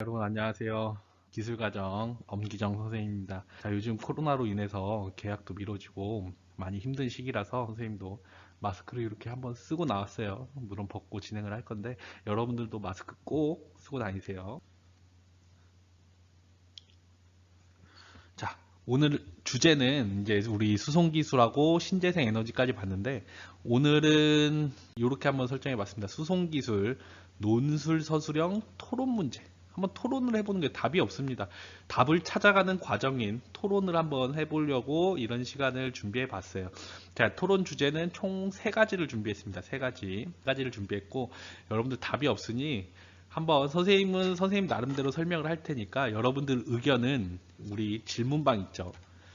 여러분 안녕하세요. 기술과정 엄기정 선생님입니다. 자, 요즘 코로나로 인해서 계약도 미뤄지고 많이 힘든 시기라서 선생님도 마스크를 이렇게 한번 쓰고 나왔어요. 물론 벗고 진행을 할 건데 여러분들도 마스크 꼭 쓰고 다니세요. 자, 오늘 주제는 이제 우리 수송기술하고 신재생 에너지까지 봤는데 오늘은 이렇게 한번 설정해 봤습니다. 수송기술, 논술 서술형 토론 문제. 한번 토론을 해보는 게 답이 없습니다. 답을 찾아가는 과정인 토론을 한번 해보려고 이런 시간을 준비해 봤어요. 자, 토론 주제는 총 세가지를 준비했습니다. 세 가지를 준비했고 여러분들 답이 없으니 한번 선생님은 선생님 나름대로 설명을 할 테니까 여러분들 의견은 우리 질문방 있죠.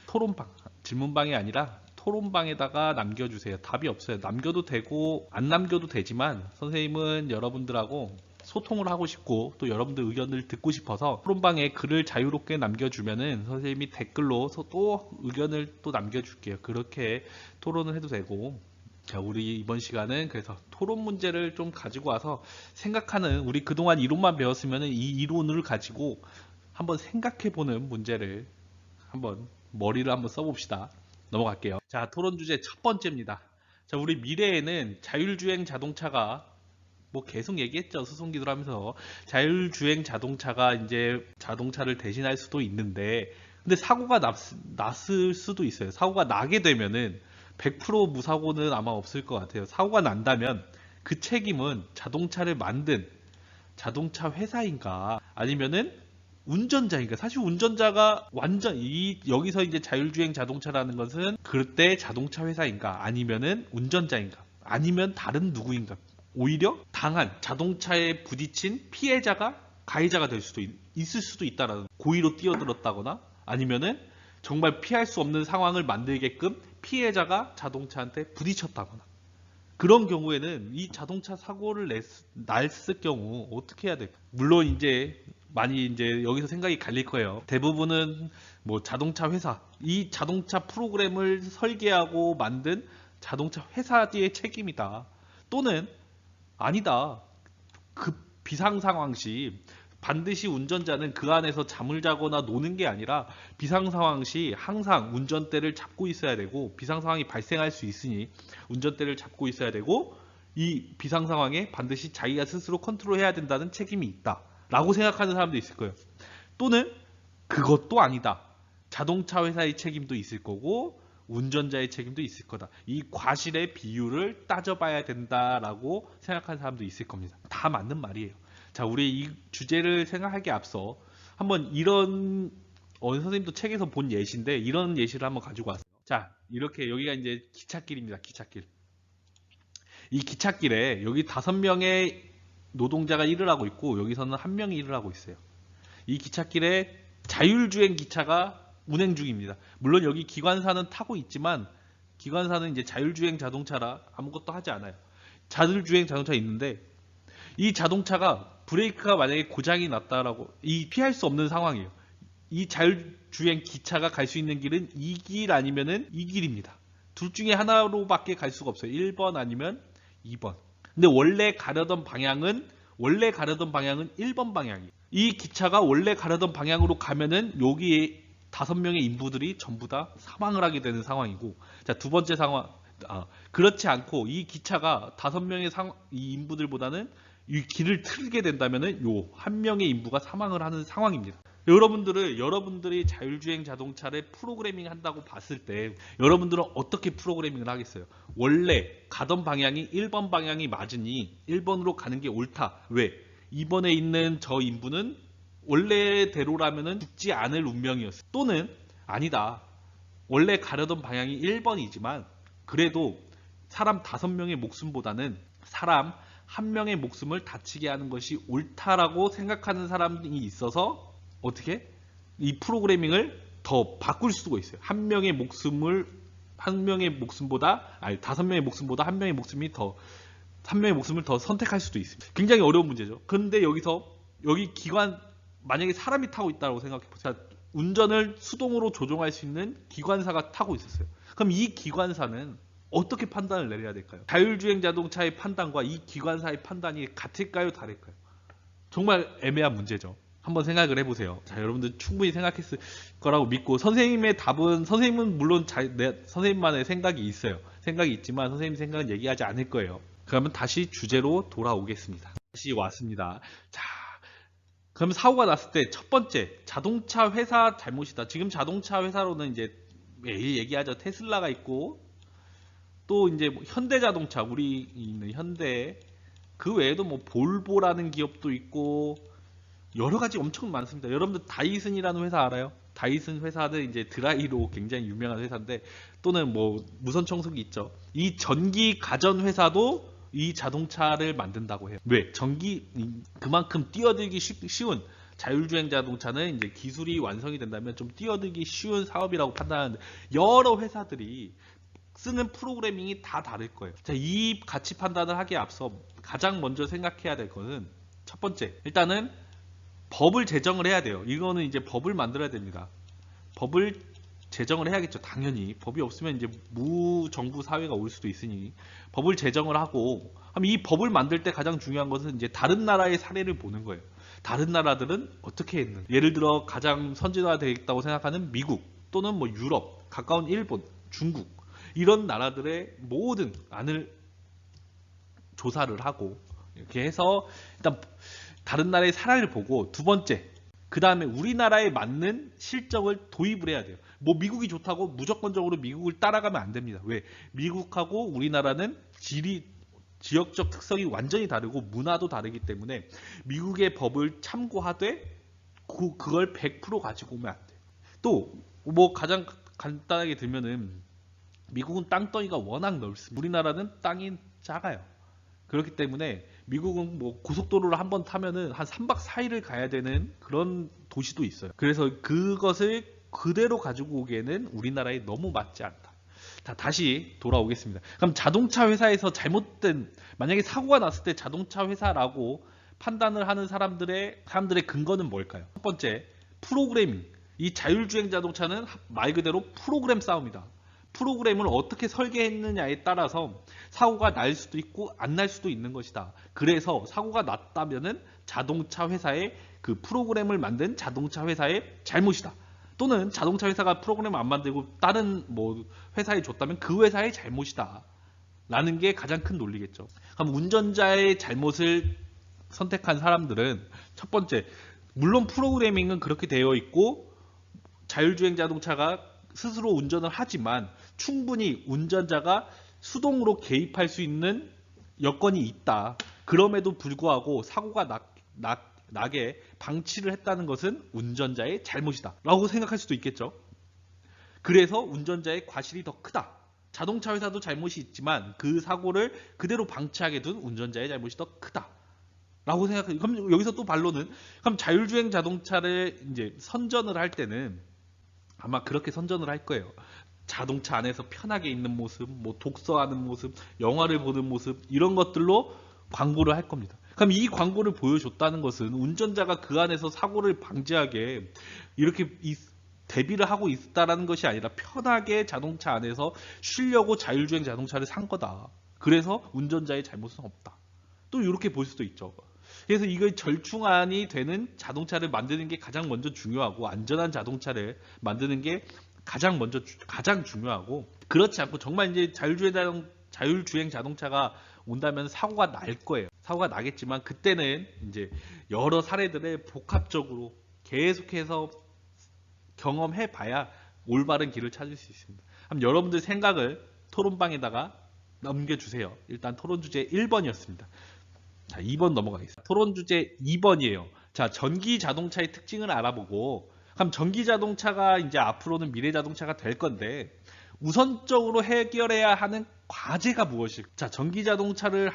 토론방. 질문방이 아니라 토론방에다가 남겨주세요. 답이 없어요. 남겨도 되고 안 남겨도 되지만 선생님은 여러분들하고 소통을 하고 싶고 또 여러분들 의견을 듣고 싶어서 토론방에 글을 자유롭게 남겨주면은 선생님이 댓글로 또 의견을 또 남겨줄게요. 그렇게 토론을 해도 되고 자, 우리 이번 시간은 그래서 토론 문제를 좀 가지고 와서 생각하는 우리 그동안 이론만 배웠으면 이 이론을 가지고 한번 생각해보는 문제를 한번 머리를 한번 써봅시다. 넘어갈게요. 자, 토론 주제 첫 번째입니다. 자, 우리 미래에는 자율주행 자동차가 뭐 계속 얘기했죠. 수송기술 하면서 자율주행 자동차가 이제 자동차를 대신할 수도 있는데 근데 사고가 났을 수도 있어요. 사고가 나게 되면은 100% 무사고는 아마 없을 것 같아요. 사고가 난다면 그 책임은 자동차를 만든 자동차 회사인가 아니면은 운전자인가? 사실 운전자가 완전 여기서 이제 자율주행 자동차라는 것은 그때 자동차 회사인가 아니면은 운전자인가 아니면 다른 누구인가? 오히려 당한 자동차에 부딪힌 피해자가 가해자가 될 수도 있을 수도 있다라는 고의로 뛰어들었다거나 아니면은 정말 피할 수 없는 상황을 만들게끔 피해자가 자동차한테 부딪혔다거나 그런 경우에는 이 자동차 사고를 났을 경우 어떻게 해야 될까? 물론 이제 많이 이제 여기서 생각이 갈릴 거예요. 대부분은 뭐 자동차 회사, 이 자동차 프로그램을 설계하고 만든 자동차 회사의 책임이다. 또는 아니다. 그 비상 상황 시 반드시 운전자는 그 안에서 잠을 자거나 노는 게 아니라 비상 상황 시 항상 운전대를 잡고 있어야 되고 비상 상황이 발생할 수 있으니 운전대를 잡고 있어야 되고 이 비상 상황에 반드시 자기가 스스로 컨트롤해야 된다는 책임이 있다라고 생각하는 사람도 있을 거예요. 또는 그것도 아니다. 자동차 회사의 책임도 있을 거고 운전자의 책임도 있을 거다. 이 과실의 비율을 따져봐야 된다라고 생각하는 사람도 있을 겁니다. 다 맞는 말이에요. 자, 우리 이 주제를 생각하기에 앞서 한번 이런 선생님도 책에서 본 예시인데 이런 예시를 한번 가지고 왔어요. 자, 이렇게 여기가 이제 기찻길입니다. 기찻길. 이 기찻길에 여기 5명의 노동자가 일을 하고 있고 여기서는 한 명이 일을 하고 있어요. 이 기찻길에 자율주행 기차가 운행 중입니다. 물론 여기 기관사는 타고 있지만 기관사는 이제 자율주행 자동차라 아무것도 하지 않아요. 자율주행 자동차 있는데 이 자동차가 브레이크가 만약에 고장이 났다라고 이 피할 수 없는 상황이에요. 이 자율주행 기차가 갈 수 있는 길은 이 길 아니면은 이 길입니다. 둘 중에 하나로밖에 갈 수가 없어요. 1번 아니면 2번. 근데 원래 가려던 방향은 1번 방향이에요. 이 기차가 원래 가려던 방향으로 가면은 여기 5명의 인부들이 전부 다 사망을 하게 되는 상황이고, 자, 두 번째 상황, 그렇지 않고 이 기차가 5명의 이 인부들보다는 이 길을 틀게 된다면은 요 한 명의 인부가 사망을 하는 상황입니다. 여러분들이 자율주행 자동차를 프로그래밍 한다고 봤을 때 여러분들은 어떻게 프로그래밍을 하겠어요? 원래 가던 방향이 1번 방향이 맞으니 1번으로 가는 게 옳다. 왜? 2번에 있는 저 인부는 원래대로라면은 죽지 않을 운명이었어요. 또는 아니다. 원래 가려던 방향이 1번이지만 그래도 사람 5명의 목숨보다는 사람 1명의 목숨을 다치게 하는 것이 옳다라고 생각하는 사람이 있어서 어떻게? 이 프로그래밍을 더 바꿀 수가 있어요. 한 명의 목숨보다, 아니, 5명의 목숨보다 한 명의 목숨이 더, 3명의 목숨을 더 선택할 수도 있습니다. 굉장히 어려운 문제죠. 그런데 여기 만약에 사람이 타고 있다고 생각해 보세요. 운전을 수동으로 조종할 수 있는 기관사가 타고 있었어요. 그럼 이 기관사는 어떻게 판단을 내려야 될까요? 자율주행 자동차의 판단과 이 기관사의 판단이 같을까요? 다를까요? 정말 애매한 문제죠. 한번 생각을 해보세요. 자, 여러분들 충분히 생각했을 거라고 믿고, 선생님의 답은, 선생님은 물론 선생님만의 생각이 있어요. 생각이 있지만 선생님 생각은 얘기하지 않을 거예요. 그러면 다시 주제로 돌아오겠습니다. 다시 왔습니다. 자, 그러면 사고가 났을 때 첫 번째, 자동차 회사 잘못이다. 지금 자동차 회사로는 이제 매일 얘기하죠. 테슬라가 있고, 또 이제 뭐 현대자동차, 우리 있는 현대, 그 외에도 뭐 볼보라는 기업도 있고 여러 가지 엄청 많습니다. 여러분들 다이슨이라는 회사 알아요? 다이슨 회사는 이제 드라이로 굉장히 유명한 회사인데, 또는 뭐 무선 청소기 있죠. 이 전기 가전 회사도 이 자동차를 만든다고 해요. 왜? 그만큼 뛰어들기 쉬운, 자율주행 자동차는 이제 기술이 완성이 된다면 좀 뛰어들기 쉬운 사업이라고 판단하는데, 여러 회사들이 쓰는 프로그래밍이 다 다를 거예요. 자, 이 가치 판단을 하기에 앞서 가장 먼저 생각해야 될 것은, 첫 번째, 일단은 법을 제정을 해야 돼요. 이거는 이제 법을 만들어야 됩니다. 법을 제정을 해야겠죠. 당연히 법이 없으면 이제 무정부 사회가 올 수도 있으니 법을 제정을 하고, 이 법을 만들 때 가장 중요한 것은 이제 다른 나라의 사례를 보는 거예요. 다른 나라들은 어떻게 했는지. 예를 들어 가장 선진화되어 있다고 생각하는 미국, 또는 뭐 유럽, 가까운 일본, 중국, 이런 나라들의 모든 안을 조사를 하고, 이렇게 해서 일단 다른 나라의 사례를 보고, 두 번째, 그 다음에 우리나라에 맞는 실적을 도입을 해야 돼요. 뭐 미국이 좋다고 무조건적으로 미국을 따라가면 안 됩니다. 왜? 미국하고 우리나라는 지역적 특성이 완전히 다르고 문화도 다르기 때문에 미국의 법을 참고하되 그걸 100% 가지고 오면 안 돼요. 또 뭐 가장 간단하게 들면은, 미국은 땅덩이가 워낙 넓습니다. 우리나라는 땅이 작아요. 그렇기 때문에 미국은 뭐 고속도로를 한번 타면은 한 3박 4일을 가야 되는 그런 도시도 있어요. 그래서 그것을 그대로 가지고 오기에는 우리나라에 너무 맞지 않다. 다시 돌아오겠습니다. 그럼 자동차 회사에서 만약에 사고가 났을 때 자동차 회사라고 판단을 하는 사람들의 근거는 뭘까요? 첫 번째, 프로그래밍. 이 자율주행 자동차는 말 그대로 프로그램 싸움이다. 프로그램을 어떻게 설계했느냐에 따라서 사고가 날 수도 있고 안 날 수도 있는 것이다. 그래서 사고가 났다면은 자동차 회사의, 그 프로그램을 만든 자동차 회사의 잘못이다. 또는 자동차 회사가 프로그램을 안 만들고 다른 뭐 회사에 줬다면 그 회사의 잘못이다. 라는 게 가장 큰 논리겠죠. 그럼 운전자의 잘못을 선택한 사람들은, 첫 번째, 물론 프로그래밍은 그렇게 되어 있고 자율주행 자동차가 스스로 운전을 하지만 충분히 운전자가 수동으로 개입할 수 있는 여건이 있다. 그럼에도 불구하고 사고가 나게 방치를 했다는 것은 운전자의 잘못이다 라고 생각할 수도 있겠죠. 그래서 운전자의 과실이 더 크다. 자동차 회사도 잘못이 있지만 그 사고를 그대로 방치하게 둔 운전자의 잘못이 더 크다 라고 생각해요. 그럼 여기서 또 반론은, 그럼 자율주행 자동차를 이제 선전을 할 때는 아마 그렇게 선전을 할 거예요. 자동차 안에서 편하게 있는 모습, 뭐 독서하는 모습, 영화를 보는 모습, 이런 것들로 광고를 할 겁니다. 그럼 이 광고를 보여줬다는 것은 운전자가 그 안에서 사고를 방지하게 이렇게 대비를 하고 있다라는 것이 아니라 편하게 자동차 안에서 쉬려고 자율주행 자동차를 산 거다. 그래서 운전자의 잘못은 없다. 또 이렇게 볼 수도 있죠. 그래서 이걸 절충안이 되는 자동차를 만드는 게 가장 먼저 중요하고, 안전한 자동차를 만드는 게 가장 중요하고, 그렇지 않고 정말 이제 자율주행 자동차가 온다면 사고가 날 거예요. 사고가 나겠지만 그때는 이제 여러 사례들을 복합적으로 계속해서 경험해 봐야 올바른 길을 찾을 수 있습니다. 그럼 여러분들 생각을 토론방에다가 남겨주세요. 일단 토론 주제 1번이었습니다. 자, 2번 넘어가겠습니다. 토론 주제 2번이에요. 자, 전기 자동차의 특징을 알아보고, 그럼 전기 자동차가 이제 앞으로는 미래 자동차가 될 건데 우선적으로 해결해야 하는 과제가 무엇일까? 자, 전기 자동차를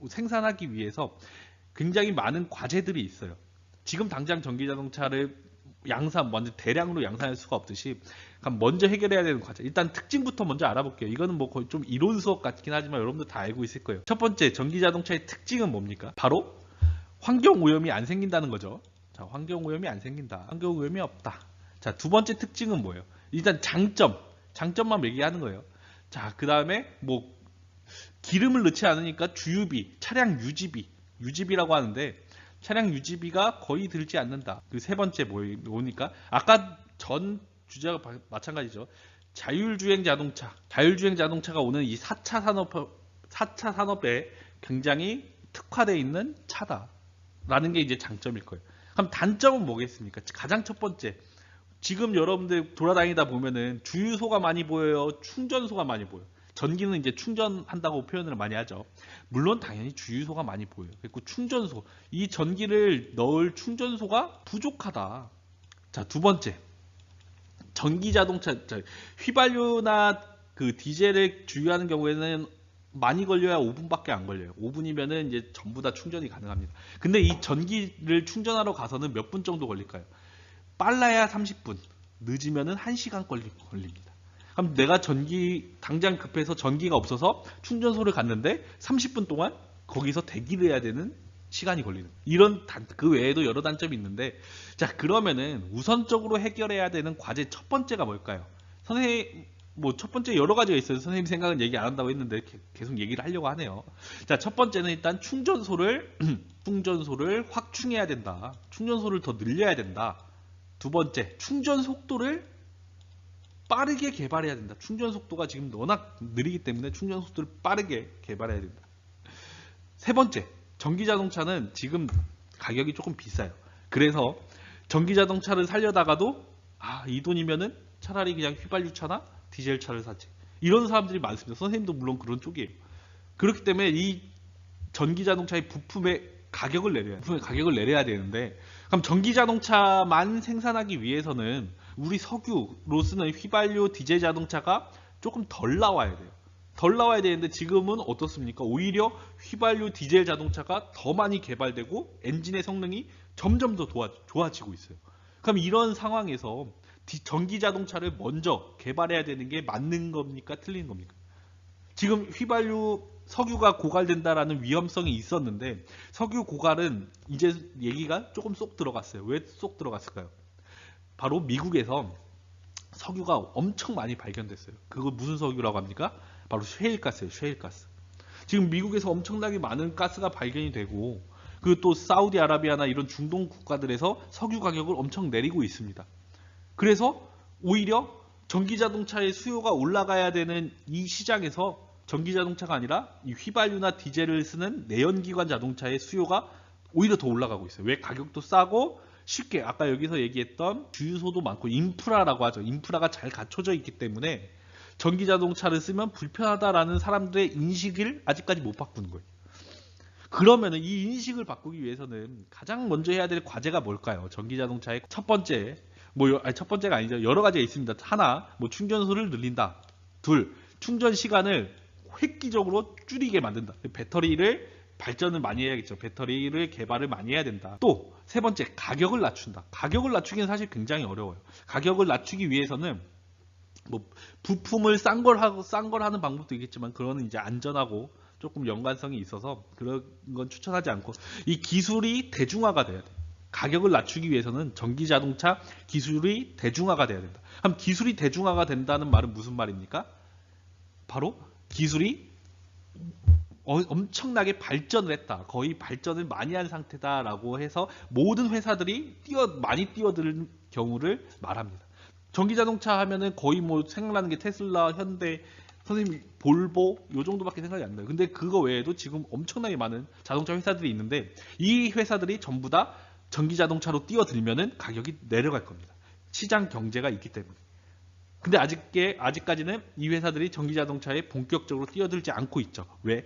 생산하기 위해서 굉장히 많은 과제들이 있어요. 지금 당장 전기 자동차를 먼저 대량으로 양산할 수가 없듯이, 그럼 먼저 해결해야 되는 과제. 일단 특징부터 먼저 알아볼게요. 이거는 뭐 거의 좀 이론 수업 같긴 하지만 여러분들 다 알고 있을 거예요. 첫 번째, 전기 자동차의 특징은 뭡니까? 바로 환경 오염이 안 생긴다는 거죠. 자, 환경 오염이 안 생긴다. 환경 오염이 없다. 자, 두 번째 특징은 뭐예요? 일단 장점만 얘기하는 거예요. 자, 그 다음에 뭐 기름을 넣지 않으니까 주유비, 차량 유지비라고 하는데, 차량 유지비가 거의 들지 않는다. 그 세 번째 뭐니까 아까 전 주제가 마찬가지죠. 자율주행 자동차. 자율주행 자동차가 오는 이 4차 산업에 굉장히 특화되어 있는 차다라는 게 이제 장점일 거예요. 그럼 단점은 뭐겠습니까? 가장 첫 번째, 지금 여러분들 돌아다니다 보면은 주유소가 많이 보여요, 충전소가 많이 보여요. 전기는 이제 충전한다고 표현을 많이 하죠. 물론 당연히 주유소가 많이 보여요. 그리고 충전소, 이 전기를 넣을 충전소가 부족하다. 자, 두 번째, 전기 자동차, 휘발유나 그 디젤을 주유하는 경우에는 많이 걸려야 5분밖에 안 걸려요. 5분이면은 이제 전부 다 충전이 가능합니다. 근데 이 전기를 충전하러 가서는 몇 분 정도 걸릴까요? 빨라야 30분, 늦으면은 1시간 걸립니다. 그럼 내가 당장 급해서 전기가 없어서 충전소를 갔는데 30분 동안 거기서 대기를 해야 되는 시간이 걸리는, 그 외에도 여러 단점이 있는데, 자, 그러면은 우선적으로 해결해야 되는 과제 첫 번째가 뭘까요? 선생님, 뭐 첫 번째 여러 가지가 있어요. 선생님 생각은 얘기 안 한다고 했는데 계속 얘기를 하려고 하네요. 자, 첫 번째는 일단 충전소를 확충해야 된다. 충전소를 더 늘려야 된다. 두 번째, 충전 속도를 빠르게 개발해야 된다. 충전 속도가 지금 워낙 느리기 때문에 충전 속도를 빠르게 개발해야 된다. 세 번째, 전기자동차는 지금 가격이 조금 비싸요. 그래서 전기자동차를 살려다가도 이 돈이면은 차라리 그냥 휘발유차나 디젤차를 사지, 이런 사람들이 많습니다. 선생님도 물론 그런 쪽이에요. 그렇기 때문에 이 전기자동차의 부품의 가격을 내려야 되는데, 그럼 전기자동차만 생산하기 위해서는 우리 석유로 쓰는 휘발유 디젤 자동차가 조금 덜 나와야 돼요. 덜 나와야 되는데 지금은 어떻습니까? 오히려 휘발유 디젤 자동차가 더 많이 개발되고 엔진의 성능이 점점 더 좋아지고 있어요. 그럼 이런 상황에서 전기 자동차를 먼저 개발해야 되는 게 맞는 겁니까? 틀린 겁니까? 지금 석유가 고갈된다라는 위험성이 있었는데, 석유 고갈은 이제 얘기가 조금 쏙 들어갔어요. 왜 쏙 들어갔을까요? 바로 미국에서 석유가 엄청 많이 발견됐어요. 그거 무슨 석유라고 합니까? 바로 셰일가스예요. 셰일가스. 지금 미국에서 엄청나게 많은 가스가 발견이 되고, 그리고 또 사우디아라비아나 이런 중동 국가들에서 석유 가격을 엄청 내리고 있습니다. 그래서 오히려 전기자동차의 수요가 올라가야 되는 이 시장에서 전기자동차가 아니라 이 휘발유나 디젤을 쓰는 내연기관 자동차의 수요가 오히려 더 올라가고 있어요. 왜? 가격도 싸고 쉽게, 아까 여기서 얘기했던 주유소도 많고 인프라라고 하죠. 인프라가 잘 갖춰져 있기 때문에 전기자동차를 쓰면 불편하다라는 사람들의 인식을 아직까지 못 바꾸는 거예요. 그러면은 이 인식을 바꾸기 위해서는 가장 먼저 해야 될 과제가 뭘까요? 전기자동차의 첫 번째, 첫 번째가 아니죠. 여러 가지가 있습니다. 하나, 충전소를 늘린다. 둘, 충전 시간을 획기적으로 줄이게 만든다. 배터리를 발전을 많이 해야겠죠. 배터리를 개발을 많이 해야 된다. 또 세 번째, 가격을 낮춘다. 가격을 낮추기는 사실 굉장히 어려워요. 가격을 낮추기 위해서는 부품을 싼 걸 하는 방법도 있겠지만, 그거는 이제 안전하고 조금 연관성이 있어서 그런 건 추천하지 않고, 이 기술이 대중화가 돼야 돼. 가격을 낮추기 위해서는 전기자동차 기술이 대중화가 돼야 된다. 그럼 기술이 대중화가 된다는 말은 무슨 말입니까? 바로 기술이 엄청나게 발전을 했다. 거의 발전을 많이 한 상태다라고 해서 모든 회사들이 많이 뛰어드는 경우를 말합니다. 전기자동차 하면은 거의 생각나는 게 테슬라, 현대, 선생님 볼보 요 정도밖에 생각이 안 나요. 근데 그거 외에도 지금 엄청나게 많은 자동차 회사들이 있는데, 이 회사들이 전부 다 전기자동차로 뛰어들면은 가격이 내려갈 겁니다. 시장 경제가 있기 때문에. 근데 아직까지는 이 회사들이 전기자동차에 본격적으로 뛰어들지 않고 있죠. 왜?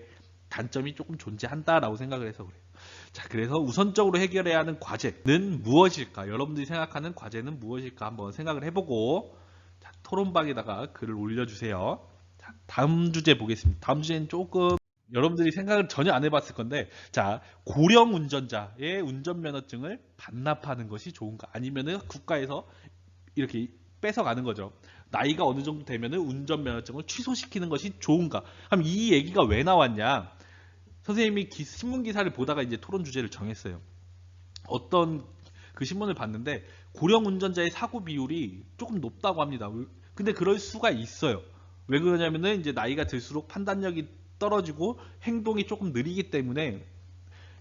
단점이 조금 존재한다라고 생각을 해서 그래요. 자, 그래서 우선적으로 해결해야 하는 과제는 무엇일까? 여러분들이 생각하는 과제는 무엇일까? 한번 생각을 해보고, 자, 토론방에다가 글을 올려주세요. 자, 다음 주제 보겠습니다. 다음 주제는 조금 여러분들이 생각을 전혀 안 해봤을 건데, 자, 고령 운전자의 운전면허증을 반납하는 것이 좋은가? 아니면은 국가에서 이렇게 뺏어가는 거죠. 나이가 어느 정도 되면은 운전면허증을 취소시키는 것이 좋은가? 그럼 이 얘기가 왜 나왔냐? 선생님이 신문 기사를 보다가 이제 토론 주제를 정했어요. 어떤 그 신문을 봤는데 고령 운전자의 사고 비율이 조금 높다고 합니다. 근데 그럴 수가 있어요. 왜 그러냐면은 이제 나이가 들수록 판단력이 떨어지고 행동이 조금 느리기 때문에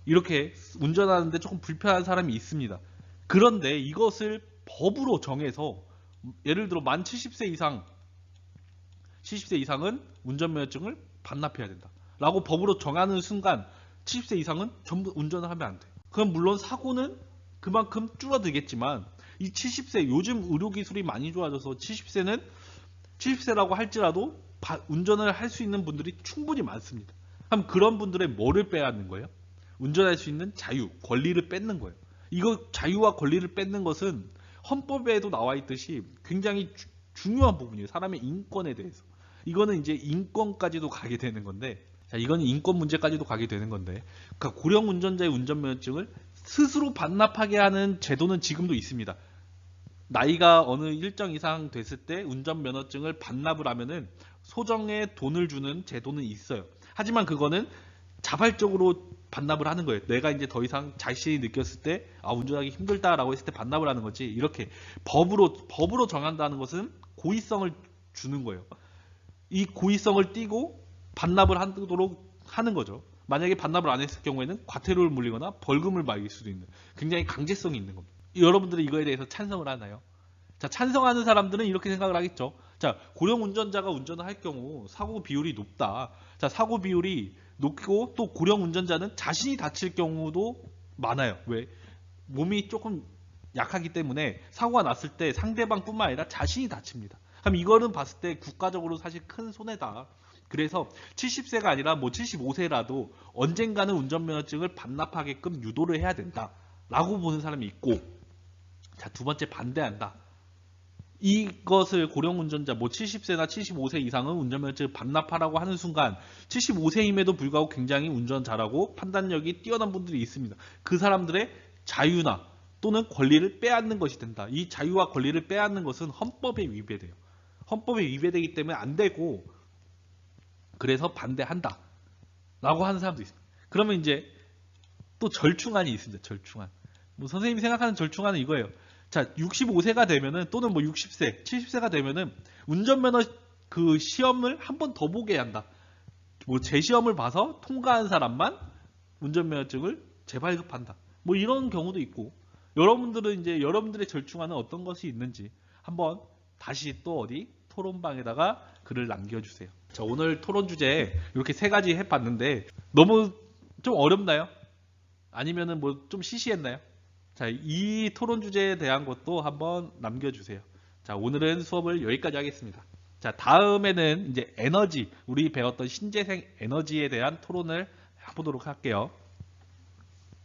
이렇게 운전하는데 조금 불편한 사람이 있습니다. 그런데 이것을 법으로 정해서 예를 들어 만 70세 이상은 운전면허증을 반납해야 된다 라고 법으로 정하는 순간 70세 이상은 전부 운전을 하면 안 돼. 그럼 물론 사고는 그만큼 줄어들겠지만 이 70세 요즘 의료기술이 많이 좋아져서 70세라고 할지라도 운전을 할 수 있는 분들이 충분히 많습니다. 그럼 그런 분들의 뭐를 빼앗는 거예요? 운전할 수 있는 자유, 권리를 뺏는 거예요. 이거 자유와 권리를 뺏는 것은 헌법에도 나와 있듯이 굉장히 중요한 부분이에요. 사람의 인권에 대해서. 이거는 이제 인권까지도 가게 되는 건데, 자, 이건 인권 문제까지도 가게 되는 건데, 그러니까 고령 운전자의 운전면허증을 스스로 반납하게 하는 제도는 지금도 있습니다. 나이가 어느 일정 이상 됐을 때 운전면허증을 반납을 하면은 소정의 돈을 주는 제도는 있어요. 하지만 그거는 자발적으로 반납을 하는 거예요. 내가 이제 더 이상 자신이 느꼈을 때 운전하기 힘들다라고 했을 때 반납을 하는 거지. 이렇게 법으로 정한다는 것은 고의성을 주는 거예요. 이 고의성을 띠고 반납을 하도록 하는 거죠. 만약에 반납을 안 했을 경우에는 과태료를 물리거나 벌금을 매길 수도 있는 굉장히 강제성이 있는 겁니다. 여러분들은 이거에 대해서 찬성을 하나요? 자, 찬성하는 사람들은 이렇게 생각을 하겠죠. 자, 고령 운전자가 운전을 할 경우 사고 비율이 높다. 자, 사고 비율이 높고 또 고령 운전자는 자신이 다칠 경우도 많아요. 왜? 몸이 조금 약하기 때문에 사고가 났을 때 상대방뿐만 아니라 자신이 다칩니다. 그럼 이거는 봤을 때 국가적으로 사실 큰 손해다. 그래서 70세가 아니라 뭐 75세라도 언젠가는 운전면허증을 반납하게끔 유도를 해야 된다. 라고 보는 사람이 있고, 자, 두 번째 반대한다. 이것을 고령 운전자 뭐 70세나 75세 이상은 운전면허증을 반납하라고 하는 순간 75세임에도 불구하고 굉장히 운전 잘하고 판단력이 뛰어난 분들이 있습니다. 그 사람들의 자유나 또는 권리를 빼앗는 것이 된다. 이 자유와 권리를 빼앗는 것은 헌법에 위배돼요. 헌법에 위배되기 때문에 안 되고 그래서 반대한다. 라고 하는 사람도 있습니다. 그러면 이제 또 절충안이 있습니다. 절충안. 뭐 선생님이 생각하는 절충안은 이거예요. 자, 65세가 되면은 또는 뭐 60세, 70세가 되면은 운전면허 그 시험을 한 번 더 보게 한다. 뭐 재시험을 봐서 통과한 사람만 운전면허증을 재발급한다. 뭐 이런 경우도 있고, 여러분들은 이제 여러분들의 절충안은 어떤 것이 있는지 한번 다시 또 어디 토론방에다가 글을 남겨주세요. 자, 오늘 토론 주제 이렇게 세 가지 해봤는데 너무 좀 어렵나요? 아니면은 뭐 좀 시시했나요? 자, 이 토론 주제에 대한 것도 한번 남겨주세요. 자, 오늘은 수업을 여기까지 하겠습니다. 자, 다음에는 이제 에너지, 우리 배웠던 신재생 에너지에 대한 토론을 해보도록 할게요.